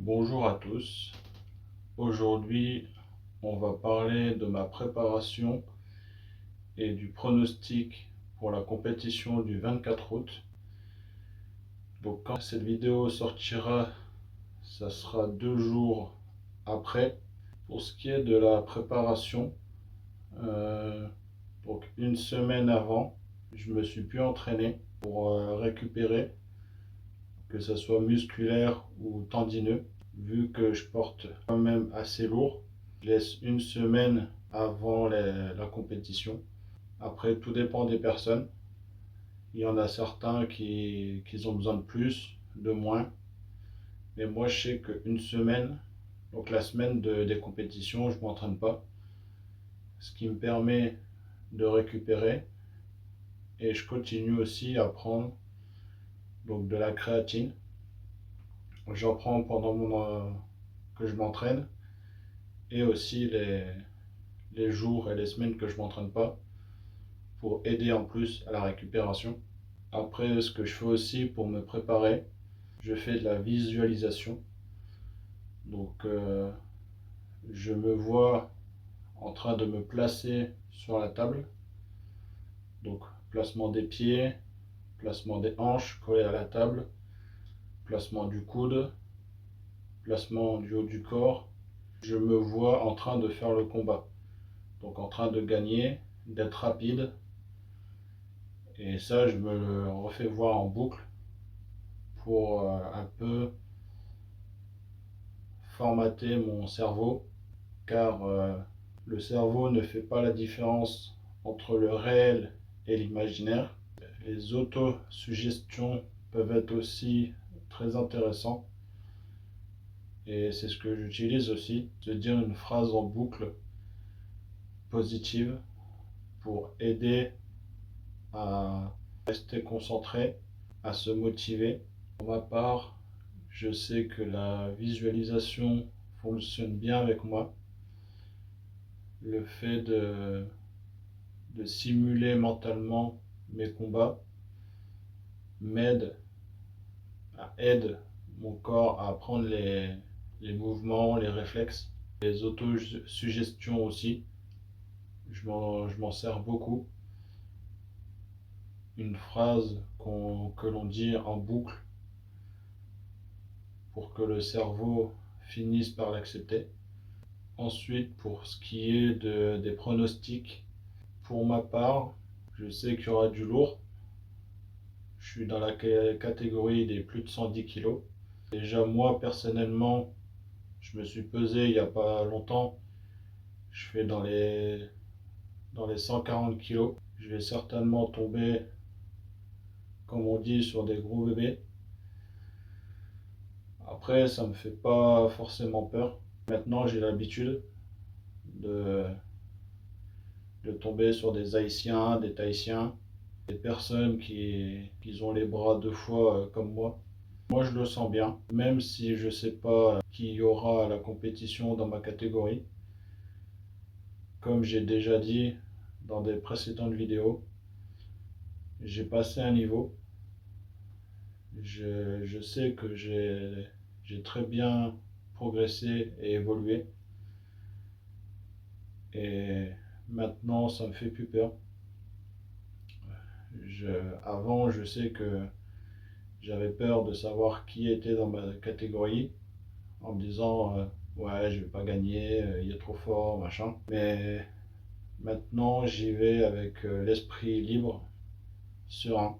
Bonjour à tous. Aujourd'hui, on va parler de ma préparation et du pronostic pour la compétition du 24 août. Donc quand cette vidéo sortira, ça sera 2 jours après. Pour ce qui est de la préparation, donc une semaine avant, je me suis pu entraîner pour récupérer, que ce soit musculaire ou tendineux. Vu que je porte quand même assez lourd, je laisse une semaine avant la compétition. Après, tout dépend des personnes. Il y en a certains qui ont besoin de plus, de moins. Mais moi, je sais qu'une semaine, donc la semaine des compétitions, je ne m'entraîne pas. Ce qui me permet de récupérer. Et je continue aussi à prendre donc, de la créatine. J'en prends pendant que je m'entraîne. Et aussi les jours et les semaines que je ne m'entraîne pas, pour aider en plus à la récupération. Après, ce que je fais aussi pour me préparer, je fais de la visualisation. Donc, je me vois en train de me placer sur la table. Donc, placement des pieds, placement des hanches collées à la table, placement du coude, placement du haut du corps. Je me vois en train de faire le combat. Donc, en train de gagner, d'être rapide. Et ça, je me le refais voir en boucle pour un peu formater mon cerveau, car le cerveau ne fait pas la différence entre le réel et l'imaginaire. Les autosuggestions peuvent être aussi très intéressants, et c'est ce que j'utilise aussi, de dire une phrase en boucle positive pour aider à rester concentré, à se motiver. Pour ma part, je sais que la visualisation fonctionne bien avec moi. Le fait de simuler mentalement mes combats aide mon corps à apprendre les mouvements, les réflexes, les autosuggestions aussi. Je m'en sers beaucoup. Une phrase que l'on dit en boucle pour que le cerveau finisse par l'accepter. Ensuite, pour ce qui est des pronostics, pour ma part, je sais qu'il y aura du lourd. Je suis dans la catégorie des plus de 110 kg. Déjà, moi, personnellement, je me suis pesé il n'y a pas longtemps. Je fais dans les 140 kg. Je vais certainement tomber, comme on dit, sur des gros bébés. Après, ça ne me fait pas forcément peur. Maintenant, j'ai l'habitude de, de tomber sur des Haïtiens, des Tahitiens, des personnes qui ont les bras 2 fois comme moi. Moi, je le sens bien, même si je ne sais pas qui y aura à la compétition dans ma catégorie. Comme j'ai déjà dit dans des précédentes vidéos, j'ai passé un niveau. Je sais que j'ai très bien progressé et évolué. Et maintenant, ça me fait plus peur. Avant, je sais que j'avais peur de savoir qui était dans ma catégorie, en me disant ouais, je vais pas gagner, il est trop fort, machin. Mais maintenant, j'y vais avec l'esprit libre, serein.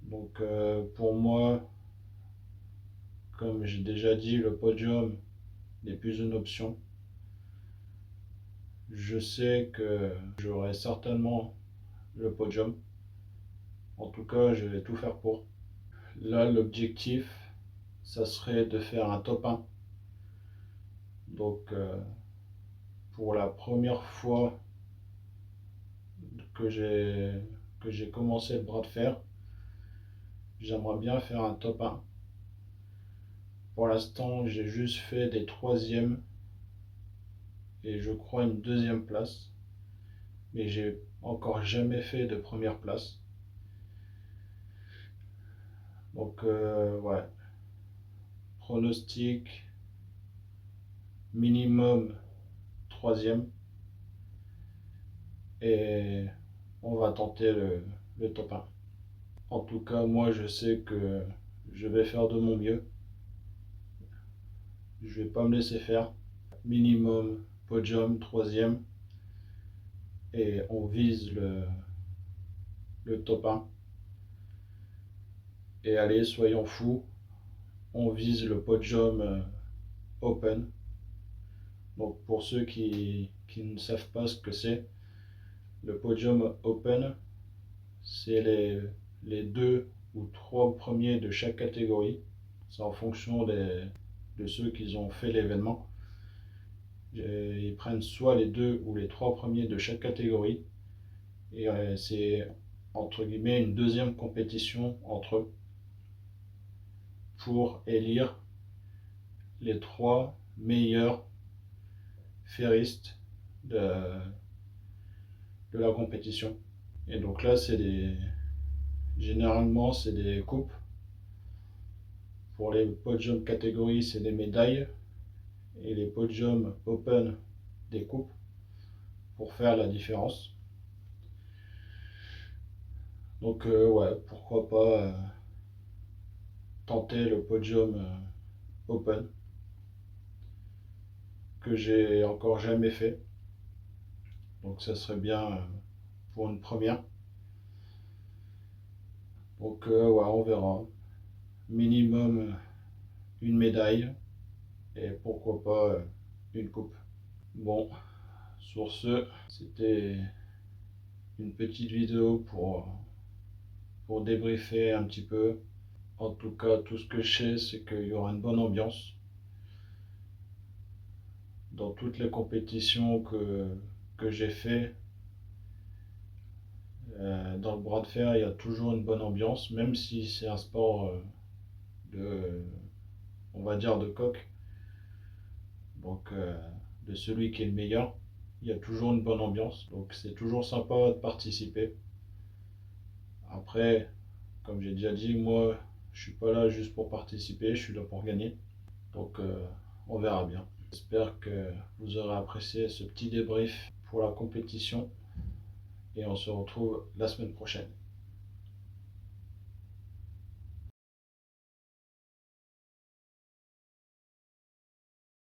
Donc pour moi, comme j'ai déjà dit, le podium n'est plus une option. Je sais que j'aurai certainement le podium. En tout cas, je vais tout faire pour. Là, l'objectif, ça serait de faire un top 1. Donc, pour la première fois que j'ai commencé le bras de fer, j'aimerais bien faire un top 1. Pour l'instant, j'ai juste fait des troisièmes et je crois une deuxième place. Mais j'ai encore jamais fait de première place. Donc, ouais. pronostic minimum 3e. Et on va tenter le top 1. En tout cas, moi je sais que je vais faire de mon mieux. Je vais pas me laisser faire. Minimum podium 3e. Et on vise le top 1. Et allez, soyons fous. On vise le podium open. Donc pour ceux qui ne savent pas ce que c'est, le podium open, c'est les 2 ou 3 premiers de chaque catégorie. C'est en fonction de ceux qui ont fait l'événement. Ils prennent soit les 2 ou les 3 premiers de chaque catégorie. Et c'est entre guillemets une deuxième compétition entre eux pour élire les 3 meilleurs ferristes de la compétition. Et donc là, généralement, c'est des coupes. Pour les podiums catégories, c'est des médailles. Et les podiums open, des coupes. Pour faire la différence. Donc ouais, pourquoi pas tenter le podium open. Que j'ai encore jamais fait. Donc ça serait bien pour une première. Donc ouais, on verra. Minimum une médaille et pourquoi pas une coupe. Bon, sur ce, c'était une petite vidéo pour débriefer un petit peu. En tout cas, tout ce que je sais, c'est qu'il y aura une bonne ambiance. Dans toutes les compétitions que j'ai fait, dans le bras de fer, il y a toujours une bonne ambiance, même si c'est un sport on va dire, de coq. Donc, de celui qui est le meilleur, il y a toujours une bonne ambiance. Donc, c'est toujours sympa de participer. Après, comme j'ai déjà dit, moi, je suis pas là juste pour participer, je suis là pour gagner. Donc, on verra bien. J'espère que vous aurez apprécié ce petit débrief pour la compétition et on se retrouve la semaine prochaine.